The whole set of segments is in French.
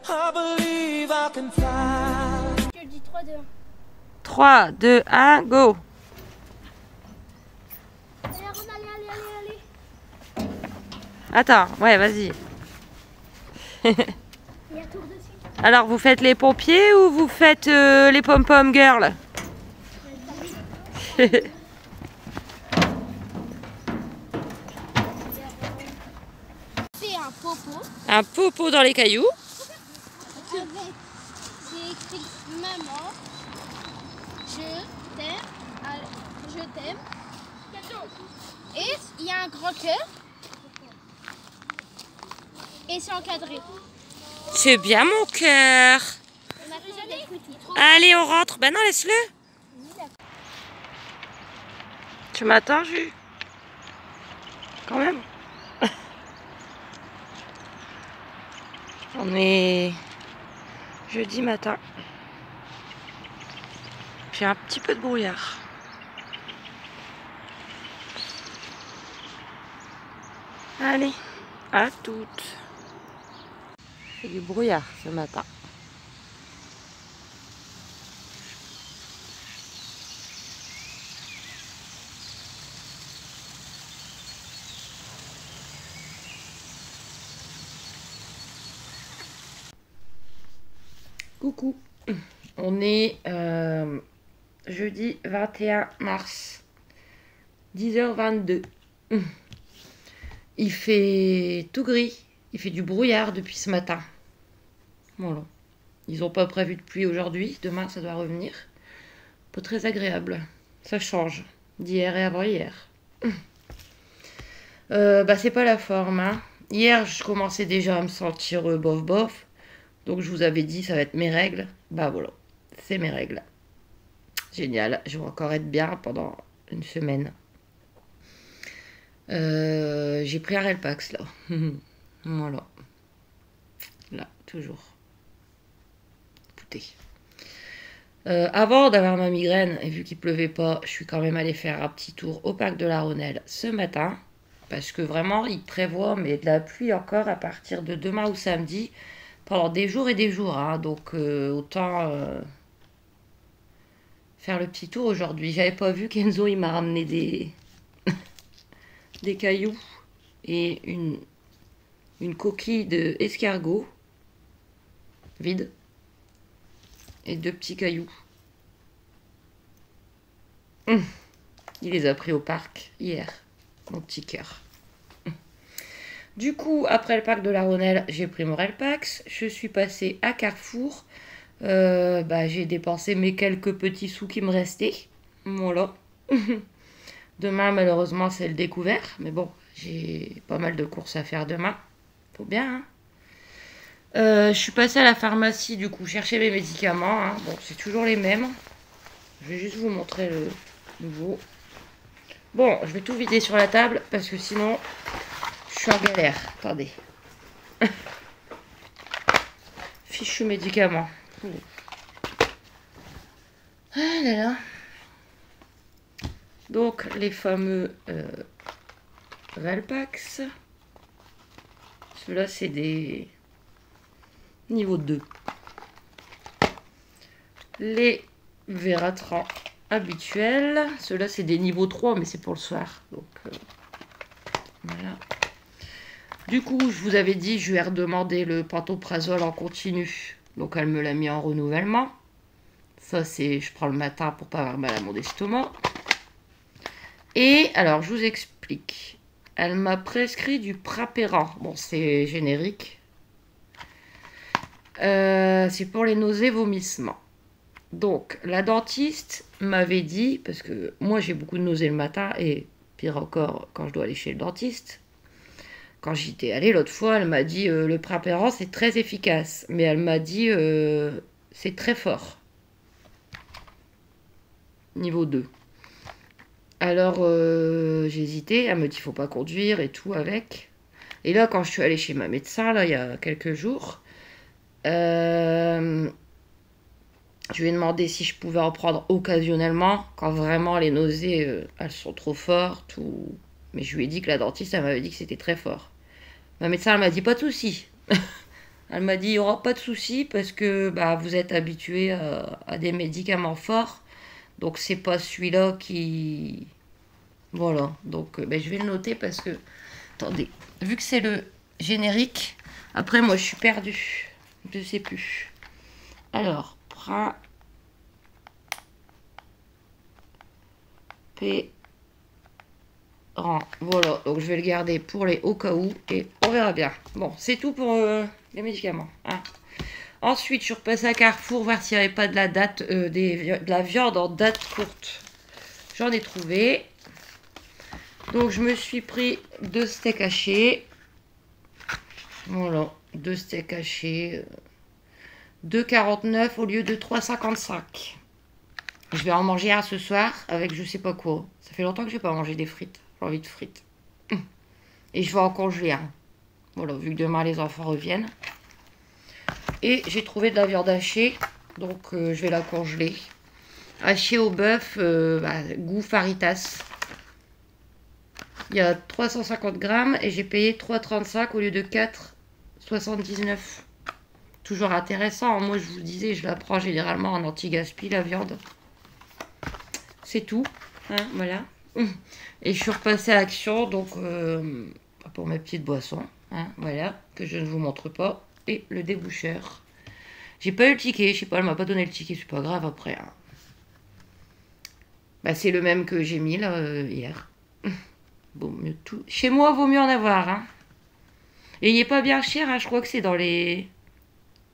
Je dis 3, 2, 1. 3, 2, 1, go. Allez, allez. Attends, ouais, vas-y. Il y a tour dessus. Alors, vous faites les pompiers ou vous faites les pom-pom girls? C'est un popo. Un popo dans les cailloux. Avec, c'est écrit maman, je t'aime. Et il y a un grand cœur. Et c'est encadré. C'est bien mon cœur. On a fait des petits. Allez, on rentre. Ben non, laisse-le. Tu m'attends, Jus? Quand même. On est jeudi matin. J'ai un petit peu de brouillard. Allez, à toutes. Il y a du brouillard ce matin. Coucou, on est jeudi 21 mars, 10h22. Il fait tout gris, il fait du brouillard depuis ce matin. Voilà. Ils n'ont pas prévu de pluie aujourd'hui, demain ça doit revenir. Pas très agréable, ça change d'hier et avant-hier. C'est pas la forme, hein. Hier je commençais déjà à me sentir bof bof. Donc je vous avais dit ça va être mes règles. Bah voilà, c'est mes règles. Génial, je vais encore être bien pendant une semaine. J'ai pris un Relpax là. Voilà. Là, toujours. Écoutez. Avant d'avoir ma migraine, et vu qu'il pleuvait pas, je suis quand même allée faire un petit tour au parc de la Rhônelle ce matin. Parce que vraiment, il prévoit mais de la pluie encore à partir de demain ou samedi. Pendant des jours et des jours, hein, donc autant faire le petit tour aujourd'hui. J'avais pas vu qu'Enzo il m'a ramené des cailloux et une coquille d'escargot vide et 2 petits cailloux. Il les a pris au parc hier, mon petit cœur. Du coup, après le parc de la Rhônelle, j'ai pris mon Relpax. Je suis passée à Carrefour. J'ai dépensé mes quelques petits sous qui me restaient. Voilà. Demain, malheureusement, c'est le découvert. Mais bon, j'ai pas mal de courses à faire demain. Faut bien, hein. Je suis passée à la pharmacie, du coup, chercher mes médicaments. Hein. Bon, c'est toujours les mêmes. Je vais juste vous montrer le nouveau. Bon, je vais tout vider sur la table parce que sinon... je suis en galère. Attendez. Fichu médicaments. Ah là là. Donc, les fameux Relpax. Ceux-là, c'est des niveau 2. Les Veratran habituels. Ceux-là, c'est des niveaux 3, mais c'est pour le soir. Donc, voilà. Du coup, je vous avais dit, je lui ai redemandé le pantoprazole en continu. Donc, elle me l'a mis en renouvellement. Ça, c'est, je prends le matin pour pas avoir mal à mon estomac. Et, alors, je vous explique. Elle m'a prescrit du Prapéran. Bon, c'est générique. C'est pour les nausées, vomissements. Donc, la dentiste m'avait dit, parce que moi, j'ai beaucoup de nausées le matin, et pire encore, quand je dois aller chez le dentiste. Quand j'y étais allée l'autre fois, elle m'a dit le Prapéran c'est très efficace, mais elle m'a dit c'est très fort. Niveau 2. Alors j'ai hésité, elle me dit faut pas conduire et tout avec. Et là quand je suis allée chez ma médecin, là il y a quelques jours, je lui ai demandé si je pouvais en prendre occasionnellement, quand vraiment les nausées elles sont trop fortes ou... Mais je lui ai dit que la dentiste, elle m'avait dit que c'était très fort. Ma médecin, elle m'a dit pas de souci. Elle m'a dit, il n'y aura pas de souci parce que bah, vous êtes habitué à des médicaments forts. Donc, c'est pas celui-là qui... Voilà. Donc, bah, je vais le noter parce que... Attendez. Vu que c'est le générique, après, moi, je suis perdue. Je sais plus. Alors, voilà, donc je vais le garder pour les au cas où et on verra bien. Bon, c'est tout pour les médicaments. Hein. Ensuite, je suis repassée à Carrefour voir s'il n'y avait pas de la date, de la viande en date courte. J'en ai trouvé. Donc, je me suis pris 2 steaks hachés. Voilà, 2 steaks hachés. 2,49 au lieu de 3,55. Je vais en manger un ce soir avec je sais pas quoi. Ça fait longtemps que j'ai pas mangé des frites. J'ai envie de frites. Et je vais en congeler un. Voilà, vu que demain les enfants reviennent. Et j'ai trouvé de la viande hachée. Donc je vais la congeler. Hachée au bœuf, goût Faritas. Il y a 350 grammes et j'ai payé 3,35 au lieu de 4,79. Toujours intéressant. Moi je vous disais, je la prends généralement en anti-gaspi la viande. C'est tout. Hein, voilà. Et je suis repassée à Action, donc pour mes petites boissons. Hein, voilà, que je ne vous montre pas. Et le déboucheur. J'ai pas eu le ticket, je sais pas, elle m'a pas donné le ticket, c'est pas grave après. Hein. Bah, c'est le même que j'ai mis là hier. Bon, mieux tout. Chez moi, vaut mieux en avoir. Hein. Et il n'est pas bien cher, hein, je crois que c'est dans les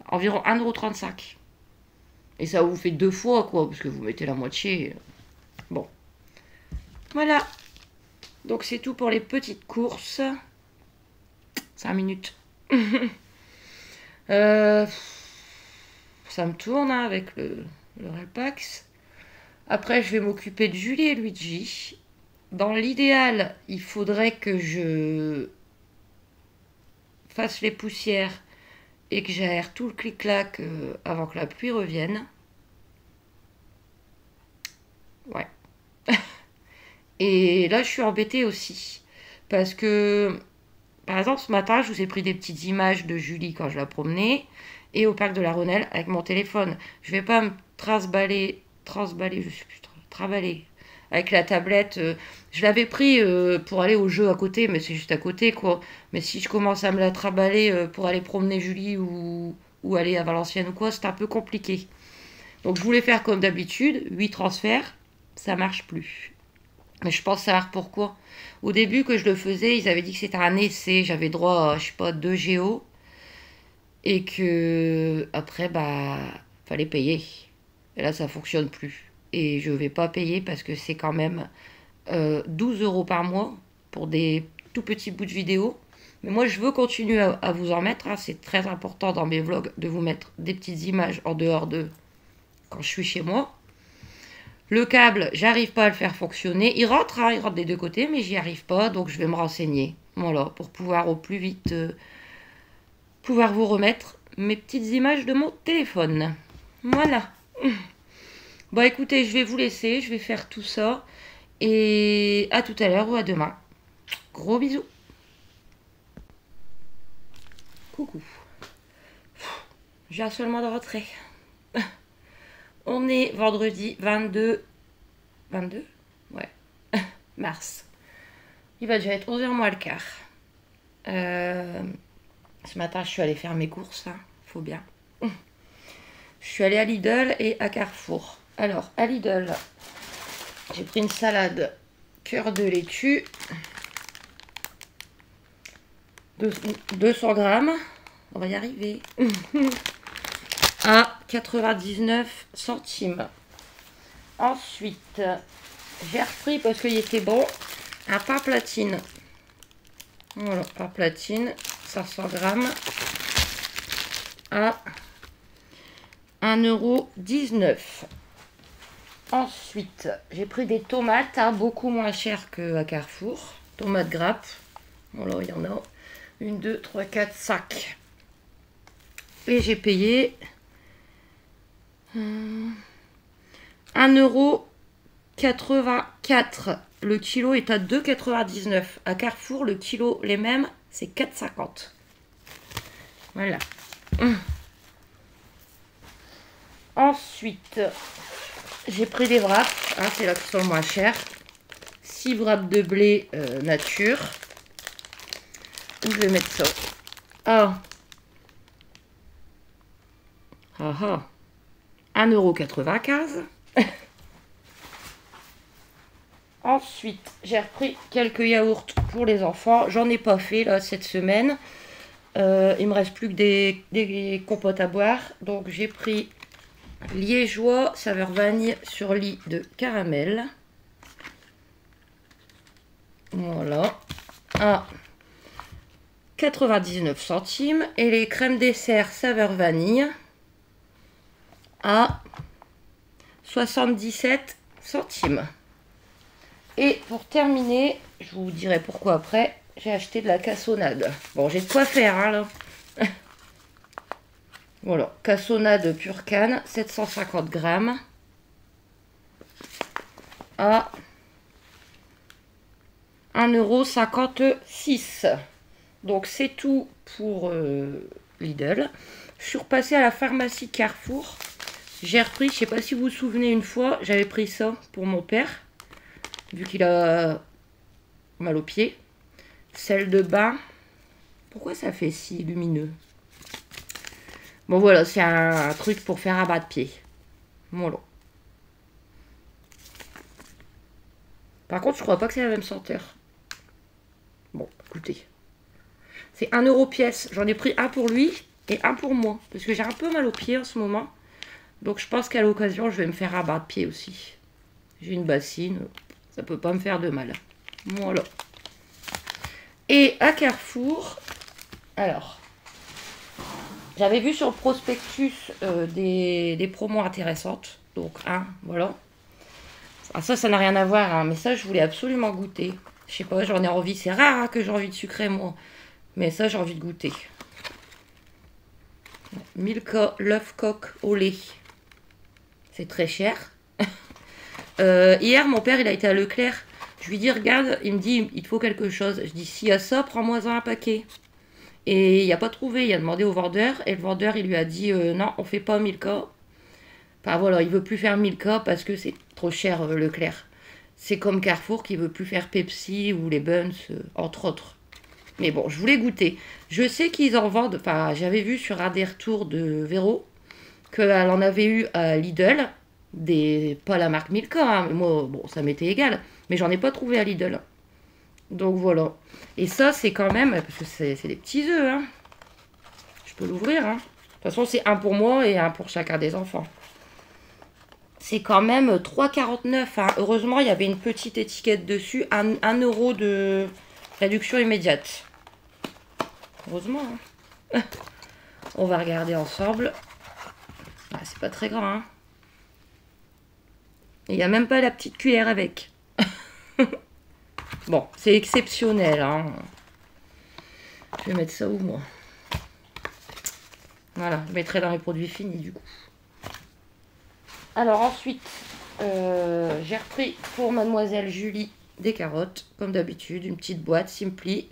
environ 1,35 €. Et ça vous fait 2 fois, quoi, parce que vous mettez la moitié. Bon. Voilà. Donc c'est tout pour les petites courses. 5 minutes. Ça me tourne hein, avec le Relpax. Après, je vais m'occuper de Julie et Luigi. Dans l'idéal, il faudrait que je fasse les poussières et que j'aère tout le clic-clac avant que la pluie revienne. Ouais. Et là, je suis embêtée aussi. Parce que, par exemple, ce matin, je vous ai pris des petites images de Julie quand je la promenais. Et au parc de la Rhônelle avec mon téléphone. Je vais pas me transballer, je sais plus, travailler avec la tablette. Je l'avais pris pour aller au jeu à côté, mais c'est juste à côté, quoi. Mais si je commence à me la trimballer pour aller promener Julie ou aller à Valenciennes ou quoi, c'est un peu compliqué. Donc je voulais faire comme d'habitude, 8 transferts, ça marche plus. Mais je pense savoir pourquoi. Au début que je le faisais, ils avaient dit que c'était un essai, j'avais droit à, je sais pas, 2 géos. Et que après, bah, fallait payer. Et là, ça fonctionne plus. Et je vais pas payer parce que c'est quand même 12 € par mois pour des tout petits bouts de vidéo. Mais moi, je veux continuer à vous en mettre. Hein. C'est très important dans mes vlogs de vous mettre des petites images en dehors de quand je suis chez moi. Le câble, j'arrive pas à le faire fonctionner. Il rentre des deux côtés, mais j'y arrive pas. Donc, je vais me renseigner. Voilà, pour pouvoir au plus vite pouvoir vous remettre mes petites images de mon téléphone. Voilà. Bon, écoutez, je vais vous laisser. Je vais faire tout ça. Et à tout à l'heure ou à demain. Gros bisous. Coucou. J'ai un seulement de retrait. On est vendredi 22 ouais, mars. Il va déjà être 11h moins le quart. Ce matin, je suis allée faire mes courses. Hein. Faut bien. Je suis allée à Lidl et à Carrefour. Alors, à Lidl, j'ai pris une salade cœur de laitue. 200 grammes. On va y arriver. À 99 centimes. Ensuite, j'ai repris parce qu'il était bon un pain platine. Voilà, pain platine, 500 grammes à 1,19 €. Ensuite, j'ai pris des tomates, hein, beaucoup moins chères qu'à Carrefour. Tomates grappes. Voilà, il y en a 1, 2, 3, 4, 5. Et j'ai payé 1,84 €. Le kilo est à 2,99 €. À Carrefour, le kilo, les mêmes, c'est 4,50 €. Voilà. Ensuite, j'ai pris des wraps, hein, c'est là qu'ils sont le moins chers. 6 wraps de blé nature. Où je vais mettre ça? Ah. Ah ah. 1,95 €. Ensuite, j'ai repris quelques yaourts pour les enfants. J'en ai pas fait là cette semaine. Il me reste plus que des compotes à boire. Donc j'ai pris liégeois saveur vanille sur lit de caramel. Voilà. À 99 centimes. Et les crèmes dessert saveur vanille à 77 centimes. Et pour terminer, je vous dirai pourquoi après, j'ai acheté de la cassonade. Bon, j'ai de quoi faire, hein, là. Voilà, cassonade pure canne, 750 grammes. À 1,56 €. Donc, c'est tout pour Lidl. Je suis repassée à la pharmacie Carrefour. J'ai repris, je sais pas si vous vous souvenez, une fois, j'avais pris ça pour mon père. Vu qu'il a mal aux pieds. Sel de bain. Pourquoi ça fait si lumineux? Bon voilà, c'est un truc pour faire un bas de pied. Voilà. Par contre, je crois pas que c'est la même senteur. Bon, écoutez. C'est 1 € pièce. J'en ai pris un pour lui et un pour moi. Parce que j'ai un peu mal aux pieds en ce moment. Donc je pense qu'à l'occasion, je vais me faire un bas de pied aussi. J'ai une bassine. Ça peut pas me faire de mal. Voilà. Et à Carrefour, alors, j'avais vu sur le prospectus des promos intéressantes. Donc, voilà. Ah, ça n'a rien à voir, hein, mais ça, je voulais absolument goûter. Je sais pas, j'en ai envie. C'est rare hein, que j'ai envie de sucrer, moi. Mais ça, j'ai envie de goûter. Milka l'œuf coq au lait. C'est très cher. Hier, mon père, il a été à Leclerc. Je lui dis, regarde, il me dit, il te faut quelque chose. Je dis, s'il y a ça, prends-moi un paquet. Et il n'a pas trouvé, il a demandé au vendeur. Et le vendeur, il lui a dit, non, on fait pas Milka. Enfin voilà, il veut plus faire Milka parce que c'est trop cher, Leclerc. C'est comme Carrefour qui veut plus faire Pepsi ou les Buns, entre autres. Mais bon, je voulais goûter. Je sais qu'ils en vendent, enfin, j'avais vu sur un des retours de Véro qu'elle en avait eu à Lidl. Pas la marque Milka, hein, mais moi, bon, ça m'était égal. Mais j'en ai pas trouvé à Lidl. Donc voilà. Et ça, c'est quand même, parce que c'est des petits œufs, hein. Je peux l'ouvrir, hein. De toute façon, c'est un pour moi et un pour chacun des enfants. C'est quand même 3,49 €. Hein. Heureusement, il y avait une petite étiquette dessus. 1 € de réduction immédiate. Heureusement, hein. On va regarder ensemble. Ah, c'est pas très grand, hein. Il n'y a même pas la petite cuillère avec. Bon, c'est exceptionnel, hein. Je vais mettre ça où, moi? Voilà, je mettrai dans les produits finis, du coup. Alors, ensuite, j'ai repris pour Mademoiselle Julie des carottes, comme d'habitude, une petite boîte Simply.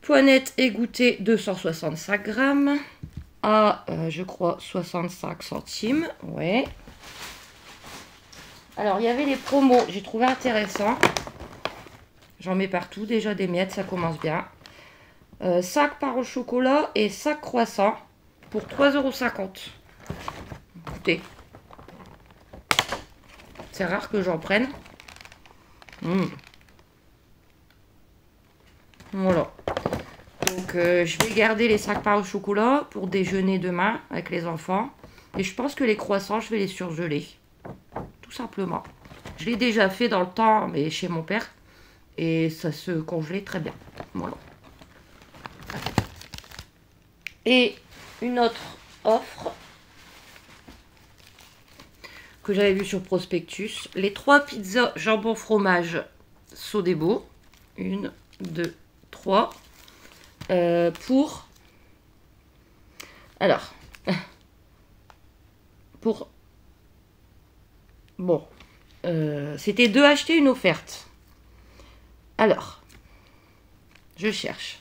Poinette égouttée, 265 grammes, à, je crois, 65 centimes. Ouais. Alors, il y avait les promos, j'ai trouvé intéressant. J'en mets partout, déjà des miettes, ça commence bien. 5 barres au chocolat et 5 croissants pour 3,50 €. Écoutez, c'est rare que j'en prenne. Voilà. Donc, je vais garder les 5 barres au chocolat pour déjeuner demain avec les enfants. Et je pense que les croissants, je vais les surgeler. Tout simplement. Je l'ai déjà fait dans le temps, mais chez mon père. Et ça se congelait très bien. Voilà. Et une autre offre que j'avais vue sur prospectus. Les 3 pizzas jambon fromage Sodebo. 1, 2, 3. Pour... Alors. Pour... Bon. C'était 2 achetés, une offerte. Alors, je cherche.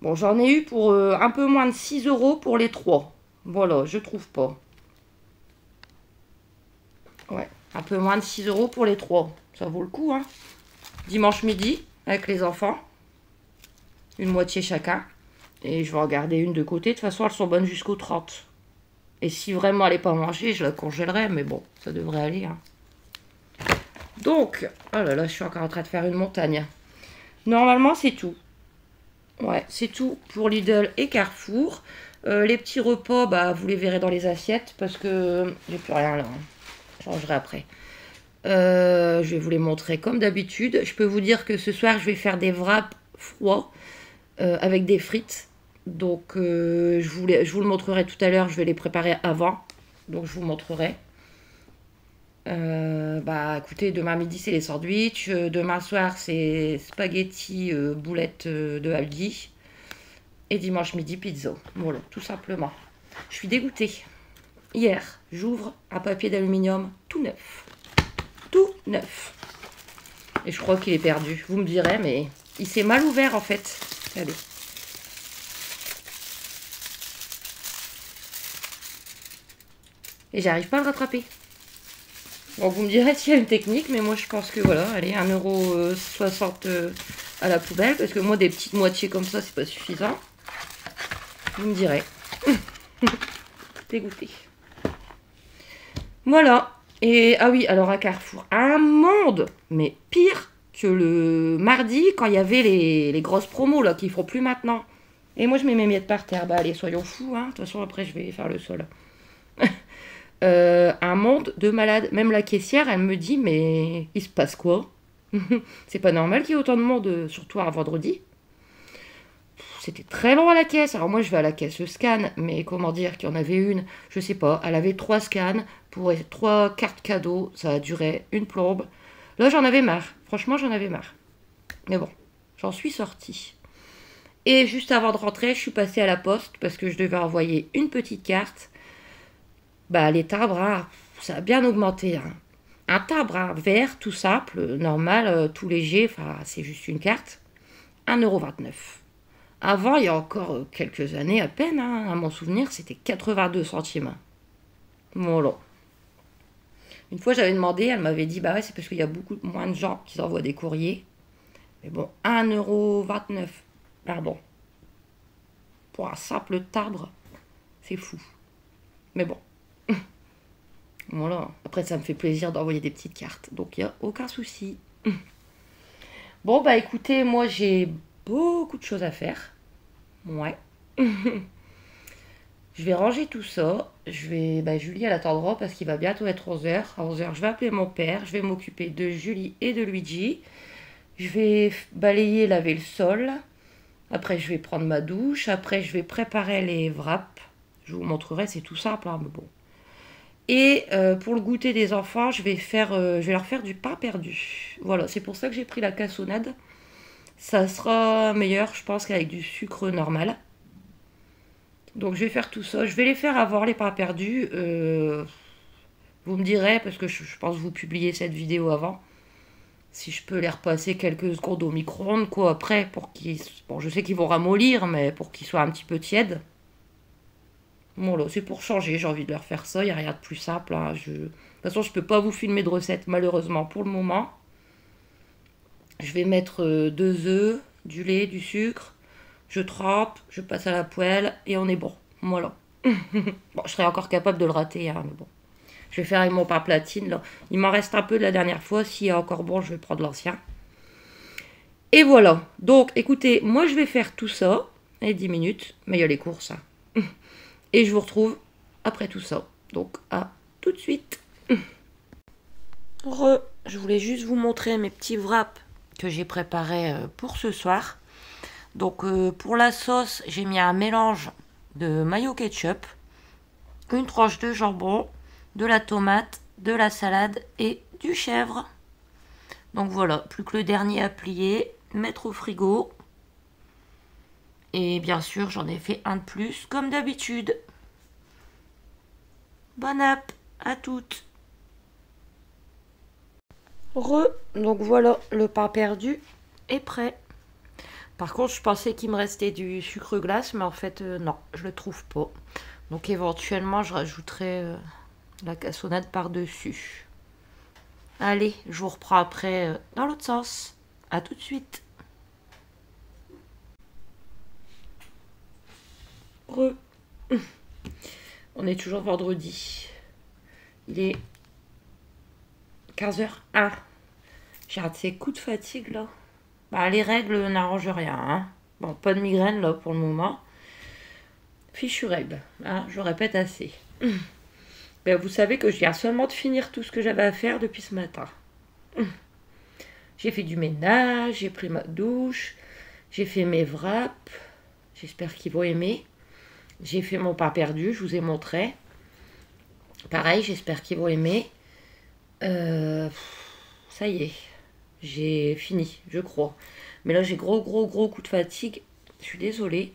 Bon, j'en ai eu pour un peu moins de 6 € pour les 3. Voilà, je trouve pas. Ouais, un peu moins de 6 € pour les 3. Ça vaut le coup, hein. Dimanche midi, avec les enfants. Une moitié chacun. Et je vais en garder une de côté. De toute façon, elles sont bonnes jusqu'au 30. Et si vraiment elle n'est pas mangée, je la congèlerai. Mais bon, ça devrait aller, hein. Donc, oh là là, je suis encore en train de faire une montagne. Normalement, c'est tout. Ouais, c'est tout pour Lidl et Carrefour. Les petits repas, bah, vous les verrez dans les assiettes parce que j'ai plus rien là. Je changerai après. Je vais vous les montrer comme d'habitude. Je peux vous dire que ce soir, je vais faire des wraps froids avec des frites. Donc, je vous le montrerai tout à l'heure. Je vais les préparer avant. Donc, je vous montrerai. Bah, écoutez, demain midi, c'est les sandwichs. Demain soir, c'est spaghetti boulettes de Aldi. Et dimanche midi, pizza. Voilà, tout simplement. Je suis dégoûtée. Hier, j'ouvre un papier d'aluminium tout neuf. Tout neuf. Et je crois qu'il est perdu. Vous me direz, mais il s'est mal ouvert en fait. Regardez. Et j'arrive pas à le rattraper. Bon, vous me direz s'il y a une technique, mais moi je pense que voilà, allez, 1,60 € à la poubelle, parce que moi des petites moitiés comme ça, c'est pas suffisant. Vous me direz. Dégoûté. Voilà. Et ah oui, alors à Carrefour, un monde, mais pire que le mardi quand il y avait les grosses promos là, qu'ils font plus maintenant. Et moi je mets mes miettes par terre. Bah allez, soyons fous, hein. De toute façon après je vais faire le sol. Un monde de malades. Même la caissière, elle me dit, mais il se passe quoi? C'est pas normal qu'il y ait autant de monde, surtout un vendredi. C'était très long à la caisse. Alors moi, je vais à la caisse scan, mais comment dire qu'il y en avait une, je sais pas, elle avait 3 scans pour 3 cartes cadeaux. Ça a duré une plombe. Là, j'en avais marre. Franchement, j'en avais marre. Mais bon, j'en suis sortie. Et juste avant de rentrer, je suis passée à la poste parce que je devais envoyer une petite carte. Bah, les timbres, hein, ça a bien augmenté. Hein. Un timbre hein, vert, tout simple, normal, tout léger, enfin, c'est juste une carte. 1,29 €. Avant, il y a encore quelques années à peine, hein, à mon souvenir, c'était 82 centimes. Voilà. Une fois, j'avais demandé, elle m'avait dit, bah ouais, c'est parce qu'il y a beaucoup moins de gens qui envoient des courriers. Mais bon, 1,29 €, pardon. Pour un simple timbre, c'est fou. Mais bon. Voilà. Après, ça me fait plaisir d'envoyer des petites cartes. Donc, il n'y a aucun souci. Bon, bah écoutez, moi, j'ai beaucoup de choses à faire. Ouais. Je vais ranger tout ça. Julie, elle attendra parce qu'il va bientôt être 11 h. À 11 h, je vais appeler mon père. Je vais m'occuper de Julie et de Luigi. Je vais balayer, laver le sol. Après, je vais prendre ma douche. Après, je vais préparer les wraps. Je vous montrerai, c'est tout simple, hein, mais bon. Et pour le goûter des enfants, je vais leur faire du pain perdu. Voilà, c'est pour ça que j'ai pris la cassonade. Ça sera meilleur, je pense, qu'avec du sucre normal. Donc je vais faire tout ça. Je vais les faire avoir, les pains perdus. Vous me direz, parce que je pense vous publier cette vidéo avant, si je peux les repasser quelques secondes au micro-ondes, quoi, après, pour qu'ils... Bon, je sais qu'ils vont ramollir, mais pour qu'ils soient un petit peu tièdes. Voilà, c'est pour changer, j'ai envie de leur faire ça, il n'y a rien de plus simple. Hein. De toute façon, je ne peux pas vous filmer de recettes, malheureusement, pour le moment. Je vais mettre 2 œufs, du lait, du sucre. Je trempe, je passe à la poêle et on est bon. Voilà. Bon, je serais encore capable de le rater, hein, mais bon. Je vais faire avec mon pain platine, là. Il m'en reste un peu de la dernière fois. S'il est encore bon, je vais prendre l'ancien. Et voilà. Donc, écoutez, moi, je vais faire tout ça. Et 10 minutes. Mais il y a les courses, hein. Et je vous retrouve après tout ça. Donc, à tout de suite. Je voulais juste vous montrer mes petits wraps que j'ai préparés pour ce soir. Donc, pour la sauce, j'ai mis un mélange de mayo ketchup, une tranche de jambon, de la tomate, de la salade et du chèvre. Donc voilà, plus que le dernier à plier, mettre au frigo. Et bien sûr, j'en ai fait un de plus, comme d'habitude. Bon app à toutes. Donc voilà, le pain perdu est prêt. Par contre, je pensais qu'il me restait du sucre glace, mais en fait, non, je le trouve pas. Donc éventuellement, je rajouterai la cassonade par-dessus. Allez, je vous reprends après dans l'autre sens. À tout de suite. On est toujours vendredi. Il est 15h01. J'ai raté ces coups de fatigue là. Bah, les règles n'arrangent rien. Hein. Bon, pas de migraine là pour le moment. Fichu règles. Hein, je répète assez. Ben, vous savez que je viens seulement de finir tout ce que j'avais à faire depuis ce matin. J'ai fait du ménage, j'ai pris ma douche, j'ai fait mes wraps. J'espère qu'ils vont aimer. J'ai fait mon pain perdu, je vous ai montré. Pareil, j'espère qu'ils vont aimer. Ça y est, j'ai fini, je crois. Mais là, j'ai gros coup de fatigue. Je suis désolée.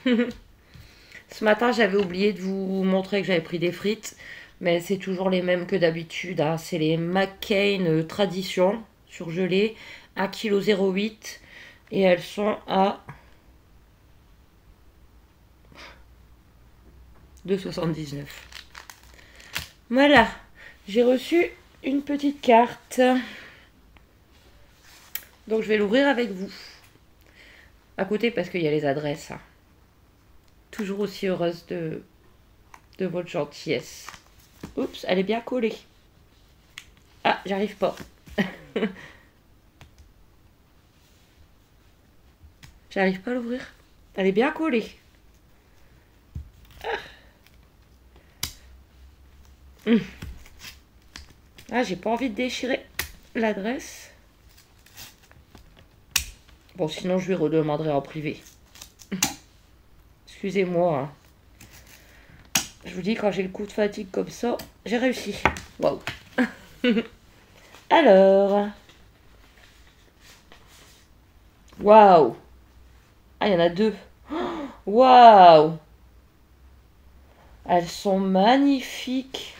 Ce matin, j'avais oublié de vous montrer que j'avais pris des frites. Mais c'est toujours les mêmes que d'habitude. Hein. C'est les McCain Tradition surgelées. 1,08 kg. Et elles sont à 2,79 €. Voilà. J'ai reçu une petite carte. Donc je vais l'ouvrir avec vous. À côté parce qu'il y a les adresses. Hein. Toujours aussi heureuse de votre gentillesse. Oups, elle est bien collée. Ah, j'arrive pas. J'arrive pas à l'ouvrir. Elle est bien collée. Ah, j'ai pas envie de déchirer l'adresse. Bon, sinon je lui redemanderai en privé. Excusez-moi. Hein. Je vous dis, quand j'ai le coup de fatigue comme ça, j'ai réussi. Waouh. Alors. Waouh. Ah, il y en a deux. Waouh. Elles sont magnifiques.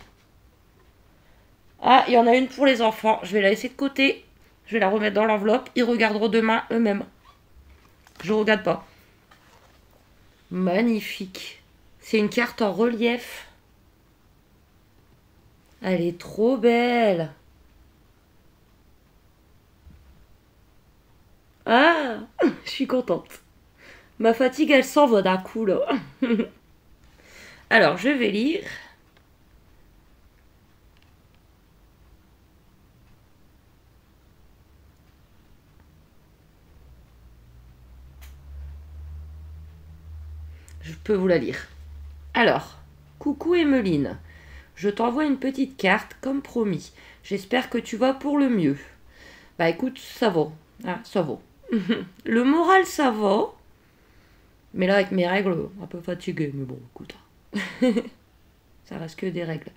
Ah, il y en a une pour les enfants. Je vais la laisser de côté. Je vais la remettre dans l'enveloppe. Ils regarderont demain eux-mêmes. Je regarde pas. Magnifique. C'est une carte en relief. Elle est trop belle. Ah, je suis contente. Ma fatigue, elle s'en va d'un coup, là. Alors, je vais lire. Je peux vous la lire. Alors, coucou Emeline. Je t'envoie une petite carte, comme promis. J'espère que tu vas pour le mieux. Bah écoute, ça va. Ah, ça va. Le moral, ça va. Mais là, avec mes règles, un peu fatiguée. Mais bon, écoute. Ça reste que des règles.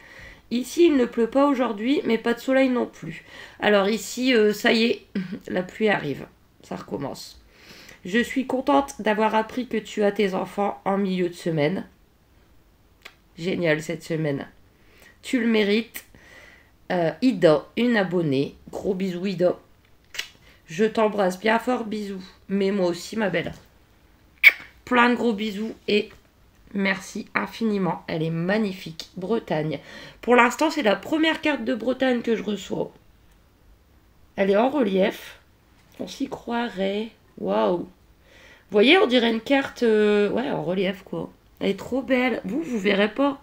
Ici, il ne pleut pas aujourd'hui, mais pas de soleil non plus. Alors ici, ça y est, la pluie arrive. Ça recommence. Je suis contente d'avoir appris que tu as tes enfants en milieu de semaine. Génial cette semaine. Tu le mérites. Ida, une abonnée. Gros bisous Ida. Je t'embrasse bien fort, bisous. Mais moi aussi, ma belle. Plein de gros bisous et merci infiniment. Elle est magnifique. Bretagne. Pour l'instant, c'est la première carte de Bretagne que je reçois. Elle est en relief. On s'y croirait. Waouh. Vous voyez, on dirait une carte ouais, en relief, quoi. Elle est trop belle. Vous verrez pas.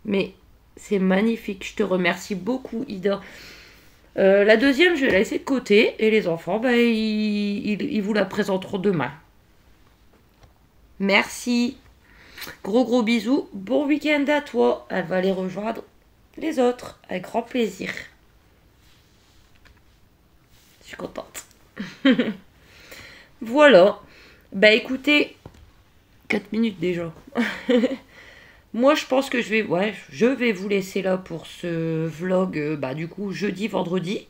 Mais c'est magnifique. Je te remercie beaucoup, Ida. La deuxième, je vais la laisser de côté. Et les enfants, bah, ils vous la présenteront demain. Merci. Gros bisous. Bon week-end à toi. Elle va aller rejoindre les autres. Avec grand plaisir. Je suis contente. Voilà. Bah écoutez, 4 minutes déjà. Moi je pense que je vais vous laisser là pour ce vlog, du coup jeudi, vendredi.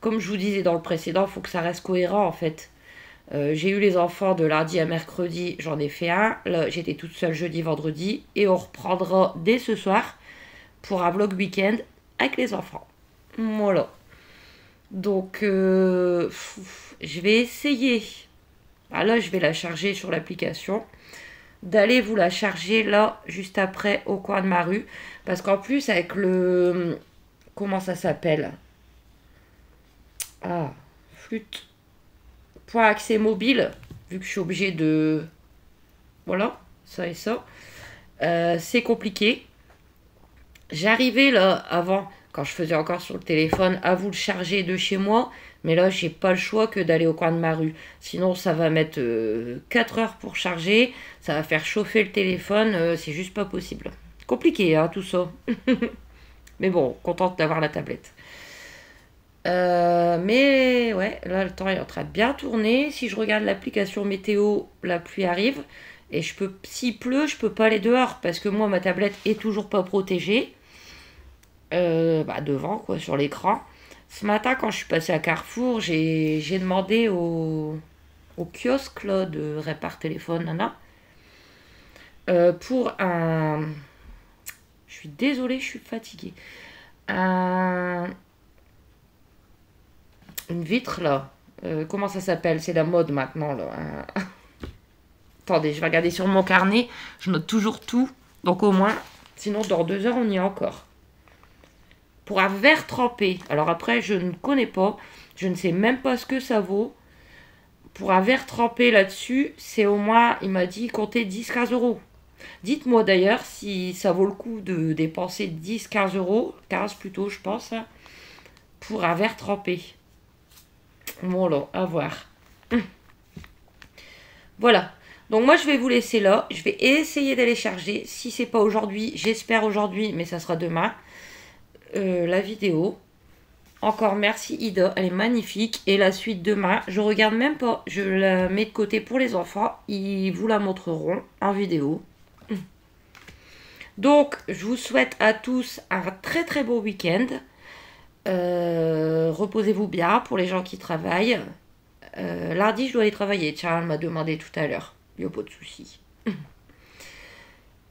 Comme je vous disais dans le précédent, il faut que ça reste cohérent en fait. J'ai eu les enfants de lundi à mercredi, j'en ai fait un. Là j'étais toute seule jeudi, vendredi. Et on reprendra dès ce soir pour un vlog week-end avec les enfants. Voilà. Donc je vais essayer. Ah là, je vais la charger sur l'application. D'aller vous la charger là, juste après, au coin de ma rue. Parce qu'en plus, avec le... Comment ça s'appelle? Ah, flûte. Point accès mobile, vu que je suis obligée de... Voilà, ça et ça. C'est compliqué. J'arrivais là, avant, quand je faisais encore sur le téléphone, à vous le charger de chez moi. Mais là, j'ai pas le choix que d'aller au coin de ma rue. Sinon, ça va mettre 4 heures pour charger. Ça va faire chauffer le téléphone. C'est juste pas possible. Compliqué, hein, tout ça. Mais bon, contente d'avoir la tablette. Mais ouais, là, le temps est en train de bien tourner. Si je regarde l'application météo, la pluie arrive. Et s'il pleut, je peux pas aller dehors. Parce que moi, ma tablette est toujours pas protégée. Devant, quoi, sur l'écran. Ce matin, quand je suis passée à Carrefour, j'ai demandé au kiosque là, de répare téléphone, nana, pour un... Je suis désolée, je suis fatiguée. Une vitre, là. Comment ça s'appelle? C'est la mode maintenant, là. Attendez, je vais regarder sur mon carnet. Je note toujours tout. Donc au moins, sinon dans 2 heures, on y est encore. Pour un verre trempé. Alors après, je ne connais pas. Je ne sais même pas ce que ça vaut. Pour un verre trempé là-dessus, c'est au moins, il m'a dit, compter 10-15 euros. Dites-moi d'ailleurs si ça vaut le coup de dépenser 10-15 euros. 15 plutôt, je pense. Hein, pour un verre trempé. Voilà, à voir. Voilà. Donc moi, je vais vous laisser là. Je vais essayer d'aller charger. Si c'est pas aujourd'hui, j'espère aujourd'hui, mais ça sera demain. La vidéo. Encore merci Ida, elle est magnifique. Et la suite demain, je regarde même pas. Je la mets de côté pour les enfants. Ils vous la montreront en vidéo. Donc, je vous souhaite à tous un très très beau week-end. Reposez-vous bien pour les gens qui travaillent. Lundi, je dois aller travailler. Charles m'a demandé tout à l'heure. Il n'y a pas de souci.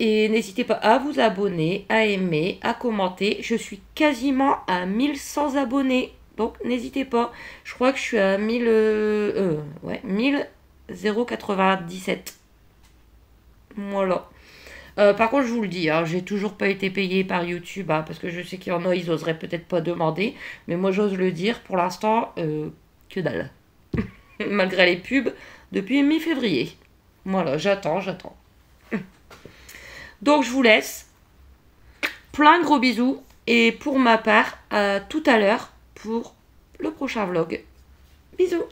Et n'hésitez pas à vous abonner, à aimer, à commenter. Je suis quasiment à 1100 abonnés. Donc n'hésitez pas. Je crois que je suis à 1097. Voilà. Par contre, je vous le dis, hein, j'ai toujours pas été payée par YouTube. Hein, parce que je sais qu'il y en a, ils oseraient peut-être pas demander. Mais moi, j'ose le dire. Pour l'instant, que dalle. Malgré les pubs, depuis mi-février. Voilà, j'attends. Donc je vous laisse. Plein de gros bisous. Et pour ma part, à tout à l'heure pour le prochain vlog. Bisous.